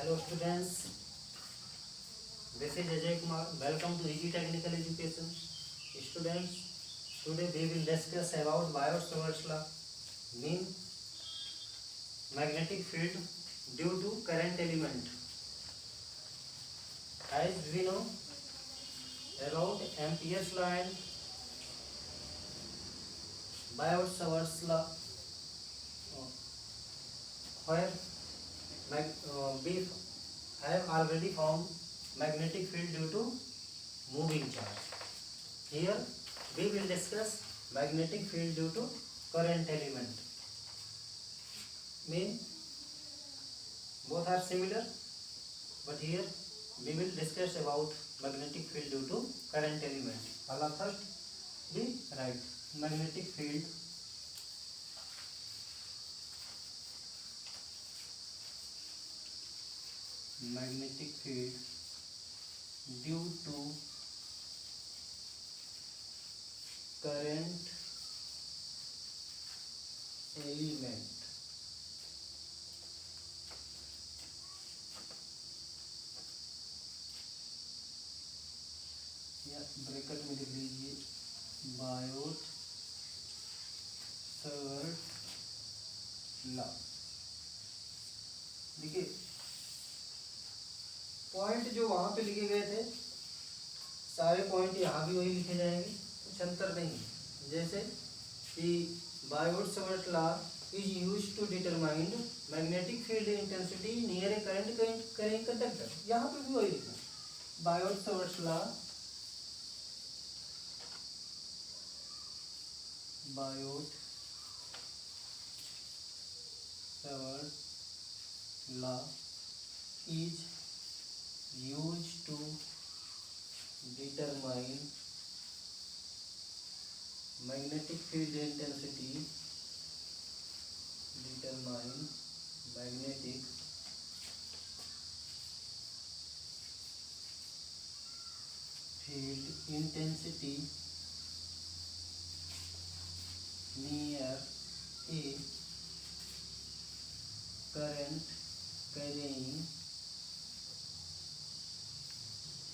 Hello students, this is Ajay Kumar. Welcome to Easy Technical Education. Students, today we will discuss about Biot-Savart's law, mean magnetic field due to current element. As we know about Ampere's law and Biot-Savart's law, where we have already found magnetic field due to moving charge. Here we will discuss magnetic field due to current element. Mean both are similar, but here we will discuss about magnetic field due to current element. First we write magnetic field due to current element. या bracket में लिख लीजिए Biot-Savart law. देखिए point जो वहां पे लिखे गए थे सारे पॉइंट यहाँ भी वही लिखे जाएंगे, कुछ अंतर नहीं. जैसे कि Biot-Savart law is used to determine magnetic field intensity near a current carrying conductor. यहाँ पे भी वही लिखना. Biot-Savart law is used to determine magnetic field intensity. Magnetic field intensity near a current carrying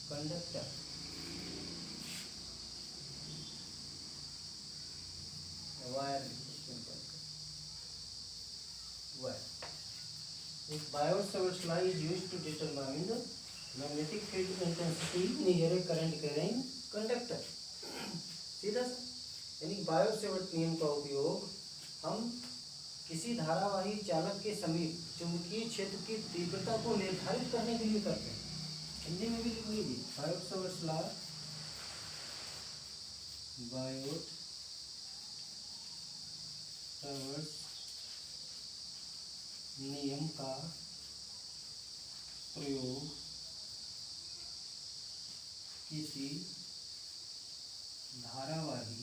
conductor. Wire. If Biot-Savart's law is used to determine the magnetic field intensity near a current carrying conductor. सीधा यानी Biot-Savart नियम का उपयोग हम किसी धारावाही चालक के समीप चुंबकीय क्षेत्र की तीव्रता को निर्धारित करने के लिए करते हैं. हिंदी में भी लिख लीजिए बायोट-सावर्त लॉ. बायोट-सावर्त नियम का प्रयोग किसी धारावाही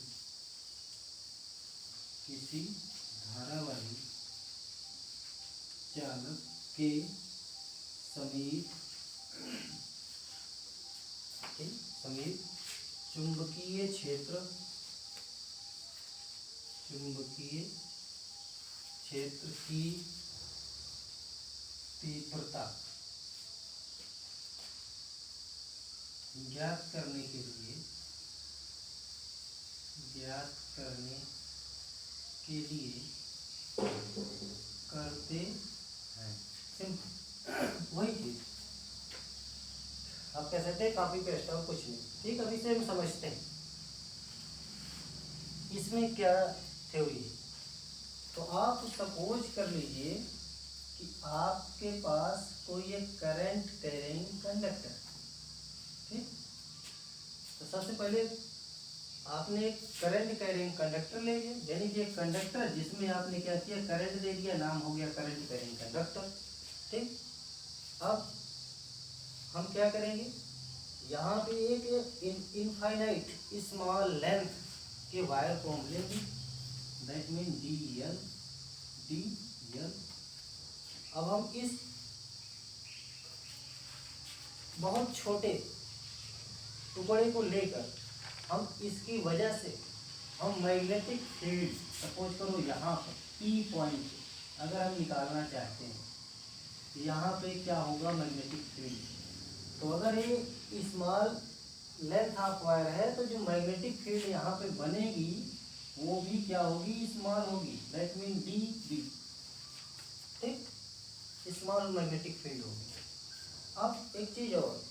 चालक के समीप चुंबकीय क्षेत्र की तीव्रता ज्ञात करने के लिए करते हैं. सिंपल वही चीज आप कह सकते हैं कॉपी पेस्ट और कुछ नहीं. ठीक, अभी से हम समझते हैं इसमें क्या थ्योरी है. तो आप सपोज कर लीजिए कि आपके पास कोई एक करंट कैरिंग कंडक्टर. ठीक, तो सबसे पहले आपने एक करंट कैरिंग कंडक्टर ले लिया, यानी कि एक कंडक्टर जिसमें आपने क्या किया, करंट दे दिया, नाम हो गया करंट कैरिंग कंडक्टर. ठीक, अब हम क्या करेंगे, यहाँ पे एक इनफाइनाइट स्मॉल लेंथ के वायर को हम लेंगे, दैट मीन DL. अब हम इस बहुत छोटे टुकड़े को लेकर हम इसकी वजह से हम मैग्नेटिक फील्ड सपोज करो यहाँ पर P पॉइंट अगर हम निकालना चाहते हैं यहाँ पे क्या होगा, मैग्नेटिक फील्ड। तो अगर ये स्मॉल लेंथ ऑफ वायर है तो जो मैग्नेटिक फील्ड यहाँ पे बनेगी वो भी क्या होगी, स्मॉल होगी। दैट मीन डी बी, ठीक, स्मॉल मैग्नेटिक फील्ड होगी। अब एक चीज और,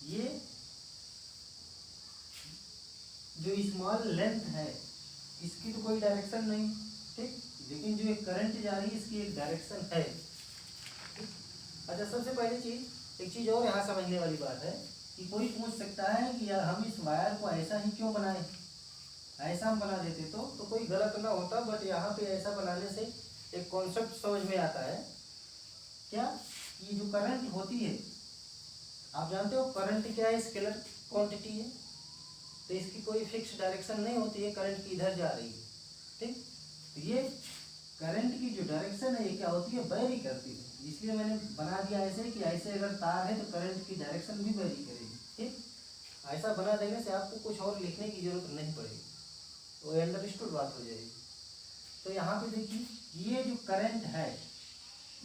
ये जो स्मॉल लेंथ है इसकी तो कोई डायरेक्शन नहीं, ठीक, लेकिन जो एक करंट जा रही है इसकी एक डायरेक्शन है। अच्छा, सबसे पहली चीज, एक चीज और यहाँ समझने वाली बात है कि कोई पूछ सकता है कि यार हम इस वायर को ऐसा ही क्यों बनाए, ऐसा हम बना देते तो कोई गलत ना होता। बट यहाँ पे ऐसा बनाने से एक कॉन्सेप्ट समझ में आता है, क्या, ये जो करंट होती है, आप जानते हो करंट क्या है, स्केलर क्वांटिटी है, तो इसकी कोई फिक्स डायरेक्शन नहीं होती है, करंट की इधर जा रही है, ठीक। तो ये करंट की जो डायरेक्शन है ये क्या होती है, वेरी करती है। इसलिए मैंने बना दिया ऐसे कि ऐसे अगर तार है तो करंट की डायरेक्शन भी वेरी करेगी, ठीक। ऐसा बना देने से आपको कुछ और लिखने की जरूरत नहीं पड़ेगी, वो अंडरस्टूड बात हो जाएगी। तो यहाँ पे देखिए, ये जो करंट है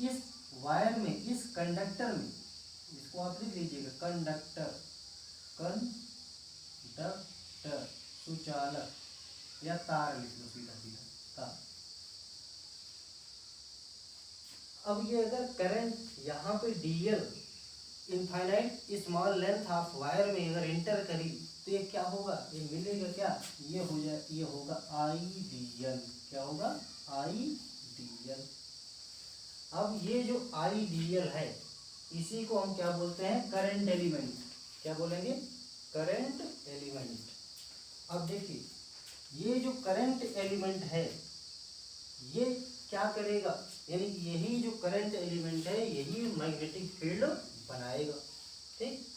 इस वायर में, इस कंडक्टर में, इसको आप लिख लीजिएगा कंडक्टर, कंडक्टर सुचालक, या तार लिख लो सीधा सीधा, तार। अब ये अगर करंट यहाँ पे DL, infinite small length of wire में अगर इंटर करी तो ये क्या होगा, ये मिलेगा क्या, ये हो जाए, ये होगा आई डी एल। क्या होगा, आई डी एल। अब ये जो आई डी एल है इसी को हम क्या बोलते हैं, करंट एलिमेंट। क्या बोलेंगे, करंट एलिमेंट। अब देखिए, ये जो करंट एलिमेंट है ये क्या करेगा, यानी यही जो करंट एलिमेंट है यही मैग्नेटिक फील्ड बनाएगा, ठीक।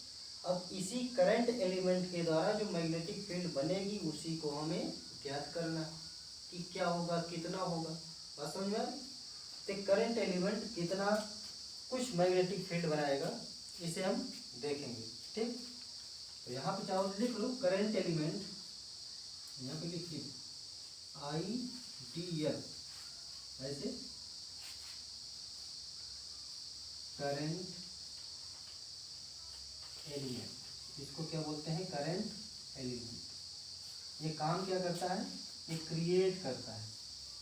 अब इसी करंट एलिमेंट के द्वारा जो मैग्नेटिक फील्ड बनेगी उसी को हमें ज्ञात करना है कि क्या होगा, कितना होगा। बात समझ में आ रही? तो करंट एलिमेंट कितना कुछ मैग्नेटिक फील्ड बनाएगा इसे हम देखेंगे, ठीक। तो यहाँ पे चाहो लिख लो करंट एलिमेंट, यहाँ पे लिखिए आई डी एल, ऐसे करंट एलिमेंट, इसको क्या बोलते हैं, करंट एलिमेंट। ये काम क्या करता है, ये क्रिएट करता है,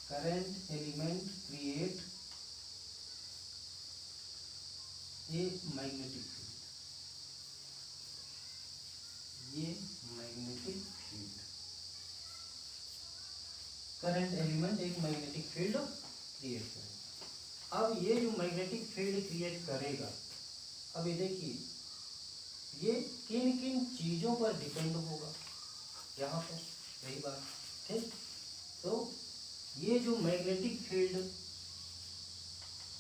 करंट एलिमेंट क्रिएट ये मैग्नेटिक फील्ड, ये मैग्नेटिक फील्ड, करंट एलिमेंट एक मैग्नेटिक फील्ड क्रिएट करेगा। अब ये जो मैग्नेटिक फील्ड क्रिएट करेगा, अब ये देखिए ये किन किन चीजों पर डिपेंड होगा, यहाँ पर यही बात, ठीक। तो ये जो मैग्नेटिक फील्ड,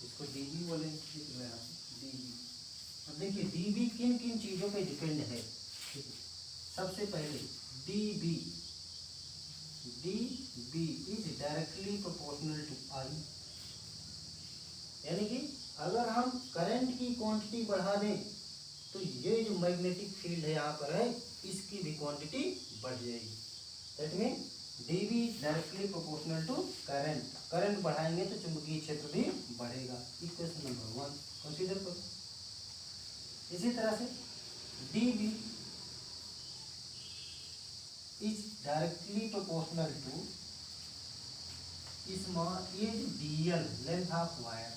इसको डीबी बोलेंगे, डीबी। अब देखिए डीबी किन किन चीजों पे डिपेंड है। सबसे पहले dB, dB is directly proportional to I, यानी कि अगर हम करंट की क्वांटिटी बढ़ा दें तो ये जो मैग्नेटिक फील्ड है यहाँ पर है इसकी भी क्वांटिटी बढ़ जाएगी। That mean DB directly proportional to current, current बढ़ाएंगे तो चुंबकीय क्षेत्र भी बढ़ेगा। इक्वेशन नंबर 1 कंसीडर करो। इसी तरह से dB is directly proportional to small, ये dl length of wire,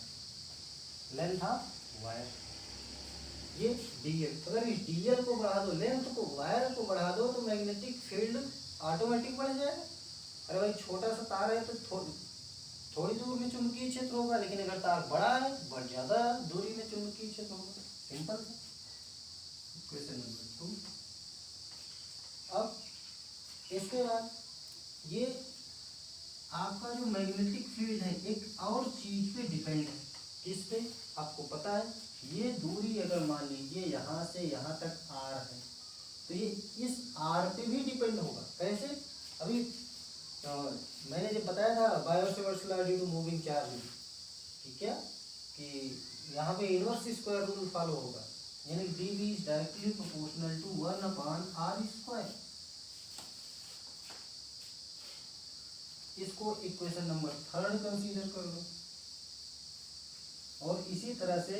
length of wire, ये डीएल। अगर इस डीएल को बढ़ा दो, लेंथ को, वायर को बढ़ा दो तो मैग्नेटिक फील्ड ऑटोमेटिक बढ़ जाएगा। अरे भाई छोटा सा तार है तो थोड़ी दूर में चुंबकीय क्षेत्र होगा, लेकिन अगर तार बड़ा है बढ़ ज्यादा दूरी में चुंबकीय क्षेत्र होगा। सिंपल। Question number 2। अब इसके बाद ये आपका जो मैग्नेटिक फील्ड है एक और चीज पे डिपेंड है। किस पे, आपको पता है, ये दूरी अगर मान लीजिए यहाँ से यहाँ तक आर है तो ये इस आर पे भी डिपेंड होगा। कैसे, अभी मैंने जब बताया था Biot Savart's law due to moving charge, ठीक है, कि यहाँ पे इनवर्स स्क्वायर रूल फॉलो होगा, यानी DV is directly proportional to 1/r²। इसको इक्वेशन नंबर 3 कंसीडर कर लो। और इसी तरह से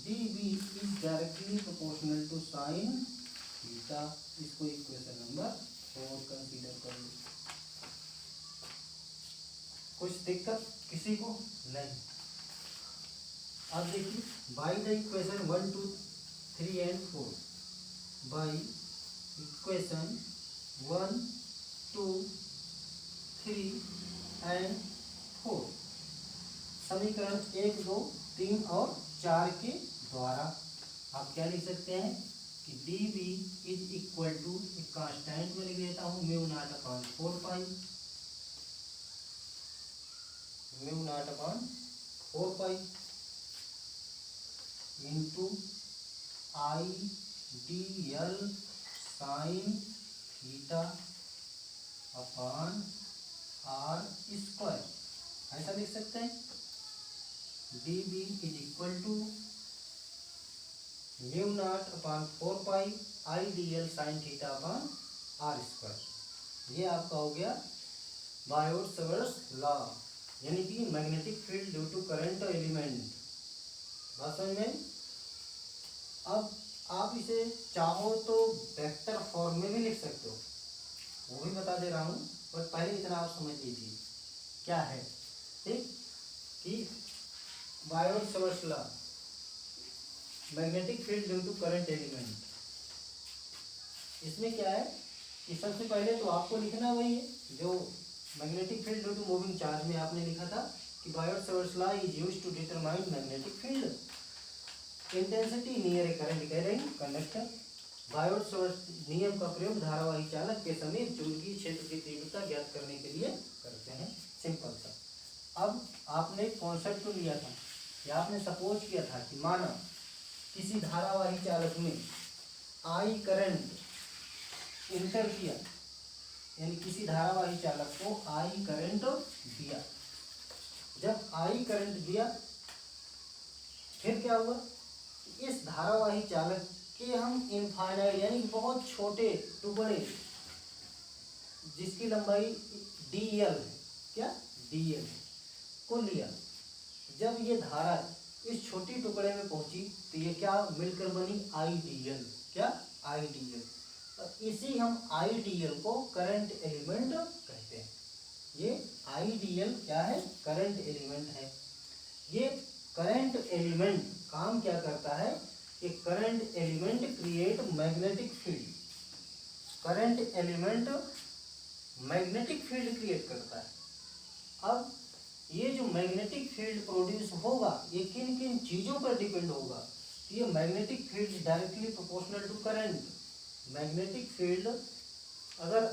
D B is directly proportional to sine theta. इसको इक्वेशन नंबर 4 कंसीडर कर लो। कुछ दिक्कत किसी को नहीं। अब देखिए by the equation 1 2 3 and 4, by equation 1 2 3 and 4, समीकरण 1 2 3 और 4 के द्वारा आप क्या लिख सकते हैं कि D B is equal to, एक कांस्टेंट में लिख देता हूँ, mu naught upon 4 pi, mu naught upon 4 pi into I D L sine theta upon are square, ऐसा लिख सकते हैं। D B is equal to mu naught upon 4 pi I D L sine theta upon are square. ये आपका हो गया Biot Savart's law, यानी कि magnetic field due to current element. बात समझ में? अब आप इसे चाहो तो वेक्टर फॉर्म में भी लिख सकते हो, वो भी बता दे रहा हूँ, पर पहले इतना आप समझ लीजिए क्या है। ठीक, कि Biot Savart's law, magnetic field due to current element, इसमें क्या है कि सबसे पहले तो आपको लिखना वही है जो magnetic field due to moving charge में आपने लिखा था कि Biot Savart's law is used to determine magnetic field intensity near a current carrying conductor. Biot Savart's नियम का प्रयोग धारावाही चालक के समीप चुंबकीय क्षेत्र की तीव्रता ज्ञात करने के लिए करते हैं। सिंपल सा। अब आपने कॉन्सेप्ट तो लिया था या आपने सपोज किया था कि माना किसी धारावाही चालक में आई करंट इंटर किया, यानी किसी धारावाही चालक को आई करंट दिया। जब आई करंट दिया फिर क्या हुआ, इस धारावाही चालक के हम इनफाइनाइट यानी बहुत छोटे टुकड़े जिसकी लंबाई डी एल है, क्या डी एल को लिया। जब ये धारा इस छोटी टुकड़े में पहुंची तो ये क्या मिलकर बनी आई डी एल, क्या आई डी एल। तो इसी हम आई डी एल को करंट एलिमेंट कहते हैं। ये आई डी एल क्या है, करंट एलिमेंट है। ये करंट एलिमेंट काम क्या करता है कि current element create magnetic field, current element magnetic field create करता है। अब ये जो मैग्नेटिक फील्ड प्रोड्यूस होगा ये किन किन चीज़ों पर डिपेंड होगा, तो ये magnetic field directly proportional to current. Magnetic field अगर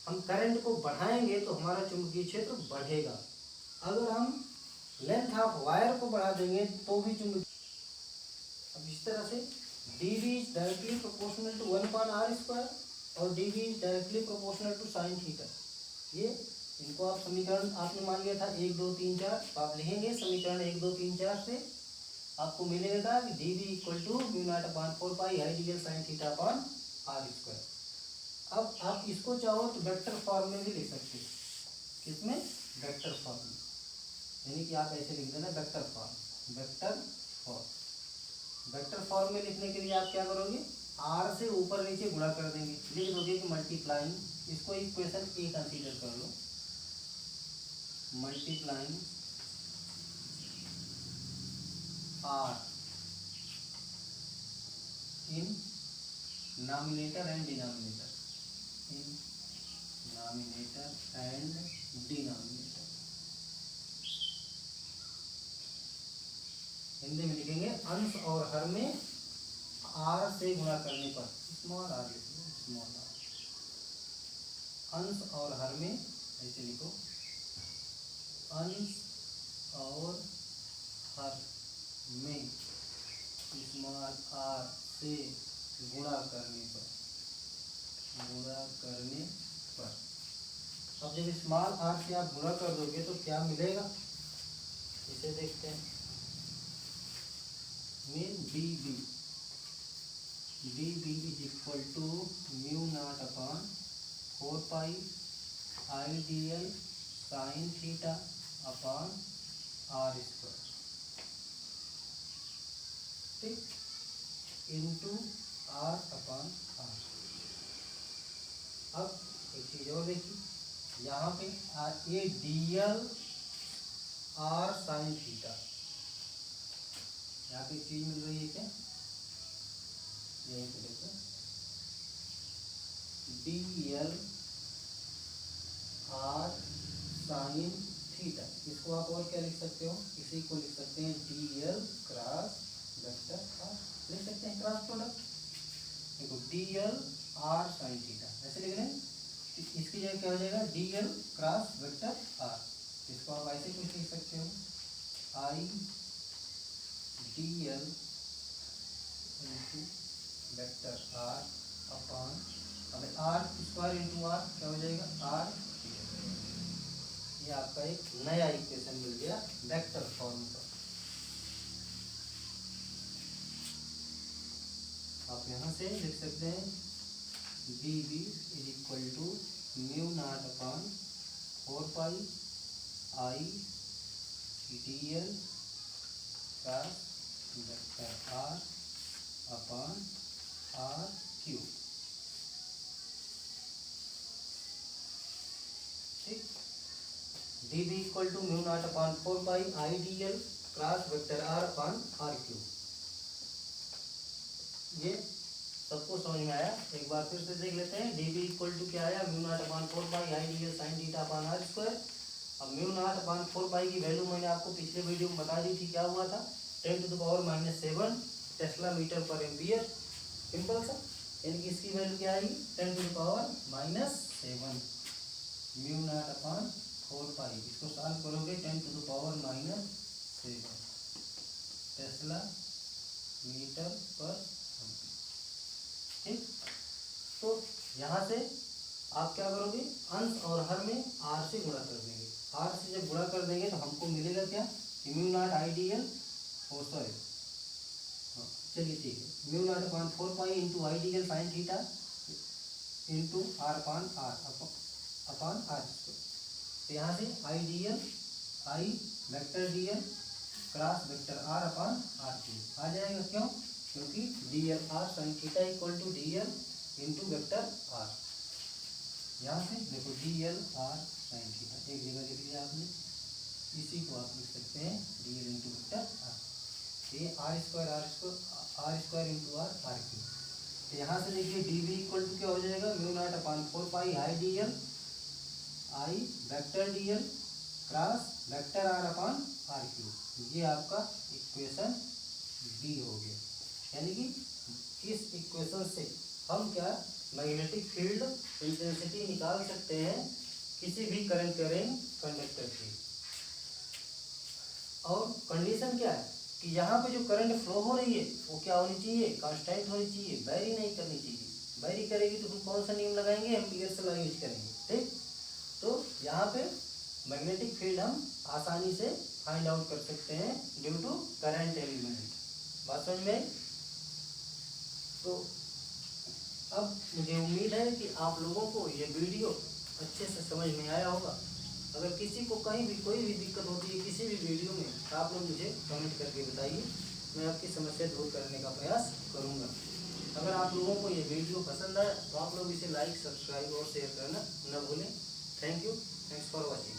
हम करंट को बढ़ाएंगे तो हमारा चुंबकीय क्षेत्र बढ़ेगा, अगर हम लेंथ ऑफ वायर को बढ़ा देंगे तो भी चुंबकीय। अब इस तरह से D B is directly proportional to 1/r² और D B is directly proportional to sine theta. ये इनको आप समीकरण आपने मान लिया था 1 2 3 4, तो आप लिखेंगे समीकरण 1 2 3 4 से आपको मिलेगा कि D B equal to mu naught upon 4 pi I D L sine theta upon are square. अब आप इसको चाहो तो वेक्टर फॉर्म में भी लिख सकते हैं। किसमें, वेक्टर फॉर्म में, यानी कि आप ऐसे लिख देना vector form, vector form. Vector form में लिखने के लिए आप क्या करोगे, आर से ऊपर नीचे गुणा कर देंगे, लिख दोगे कि मल्टीप्लाइंग, इसको इक्वेशन ए कंसीडर कर लो, multiplying r in nominator and denominator, in nominator and denominator. Hindi में लिखेंगे अंश और हर में आर से गुणा करने पर, स्मॉल आर लिखो, स्मॉल आर। अंश और हर में ऐसे लिखो, अंश और हर में स्मॉल आर से गुणा करने पर, गुणा करने पर। अब जब स्मॉल आर से आप गुणा कर दोगे तो क्या मिलेगा, इसे देखते हैं। Mean D B, D B is equal to mu naught upon 4 pi I D L sine theta upon are square. ठीक, इंटू आर अपॉन आर। अब एक चीज और देखिए, यहाँ पे ये डीएल आर साइन थीटा, यहाँ पे एक चीज मिल रही है क्या, यहीं पे देखो, डीएल आर साइन थीटा। इसको आप और क्या लिख सकते हो, इसी को लिख सकते हैं डीएल क्रॉस वेक्टर आर, लिख सकते हैं क्रॉस प्रोडक्ट। देखो डीएल आर साइन थीटा ऐसे लिख रहे हैं, इसकी जगह क्या हो जाएगा, डीएल क्रॉस वेक्टर आर। इसको आप ऐसे कुछ लिख सकते हो, I dl into vector are upon, अब आर स्क्वायर इंटू आर क्या हो जाएगा, आर। ये आपका एक नया इक्वेशन मिल गया वेक्टर फॉर्म का। आप यहाँ से लिख सकते हैं D B is equal to mu naught upon 4 pi I D l का vector are upon r cube. ठीक, d B equal to mu naught upon 4 pi I D L cross vector are upon r cube. ये सबको समझ में आया, एक बार फिर से देख लेते हैं। डी बी इक्वल टू क्या आया, mu naught upon 4 pi I D L sine theta upon are square. अब म्यू नॉट अपॉन 4 पाई की वैल्यू मैंने आपको पिछले वीडियो में बता दी थी, क्या हुआ था, 10⁻⁻7 टेस्ला मीटर पर एम्पियर। सिंपल सा, यानी कि इसकी वैल्यू क्या आएगी, 10⁻⁻7 म्यू नॉट अपॉन 4 पाई। इसको सॉल्व करोगे 10⁻⁻7 टेस्ला मीटर पर। ठीक, तो यहाँ से आप क्या करोगे, अंश और हर में आर से गुणा कर देंगे। आर से जब गुणा कर देंगे तो हमको मिलेगा क्या, म्यू नॉट आइडियल, और सॉरी चलिए ठीक है, mu naught upon 4 pi into I dl sine theta into are upon are square. तो यहाँ से I dl I vector dl cross vector are upon are cube आ जाएगा। क्यों, क्योंकि d l r sine theta equal to d l into vector r. यहाँ से देखो d l r sine theta एक जगह लिख लिया आपने, इसी को आप लिख सकते हैं d l into vector r. ये r square into r cube. तो यहाँ से देखिए डी बी इक्वल टू क्या हो जाएगा, mu naught upon 4 pi I vector D L cross vector are upon are cube. ये आपका इक्वेशन बी हो गया। यानी कि इस इक्वेशन से हम क्या, मैग्नेटिक फील्ड इंटेंसिटी निकाल सकते हैं किसी भी करंट कैरिंग कंडक्टर की। और कंडीशन क्या है कि यहाँ पे जो करंट फ्लो हो रही है वो क्या होनी चाहिए, कांस्टेंट होनी चाहिए, वेरी नहीं करनी चाहिए। वेरी करेगी तो हम कौन सा नियम लगाएंगे, हम पियर्स लॉ यूज करेंगे। ठीक, तो यहाँ पे मैग्नेटिक फील्ड हम आसानी से फाइंड आउट कर सकते हैं ड्यू टू करंट एलिमेंट। बात समझ में? तो अब मुझे उम्मीद है कि आप लोगों को ये वीडियो अच्छे से समझ में आया होगा। अगर किसी को कहीं भी कोई भी दिक्कत होती है किसी भी वीडियो में, तो आप लोग मुझे कमेंट करके बताइए, मैं आपकी समस्या दूर करने का प्रयास करूँगा। अगर आप लोगों को ये वीडियो पसंद आया तो आप लोग इसे लाइक, सब्सक्राइब और शेयर करना न भूलें। Thank you, thanks for watching.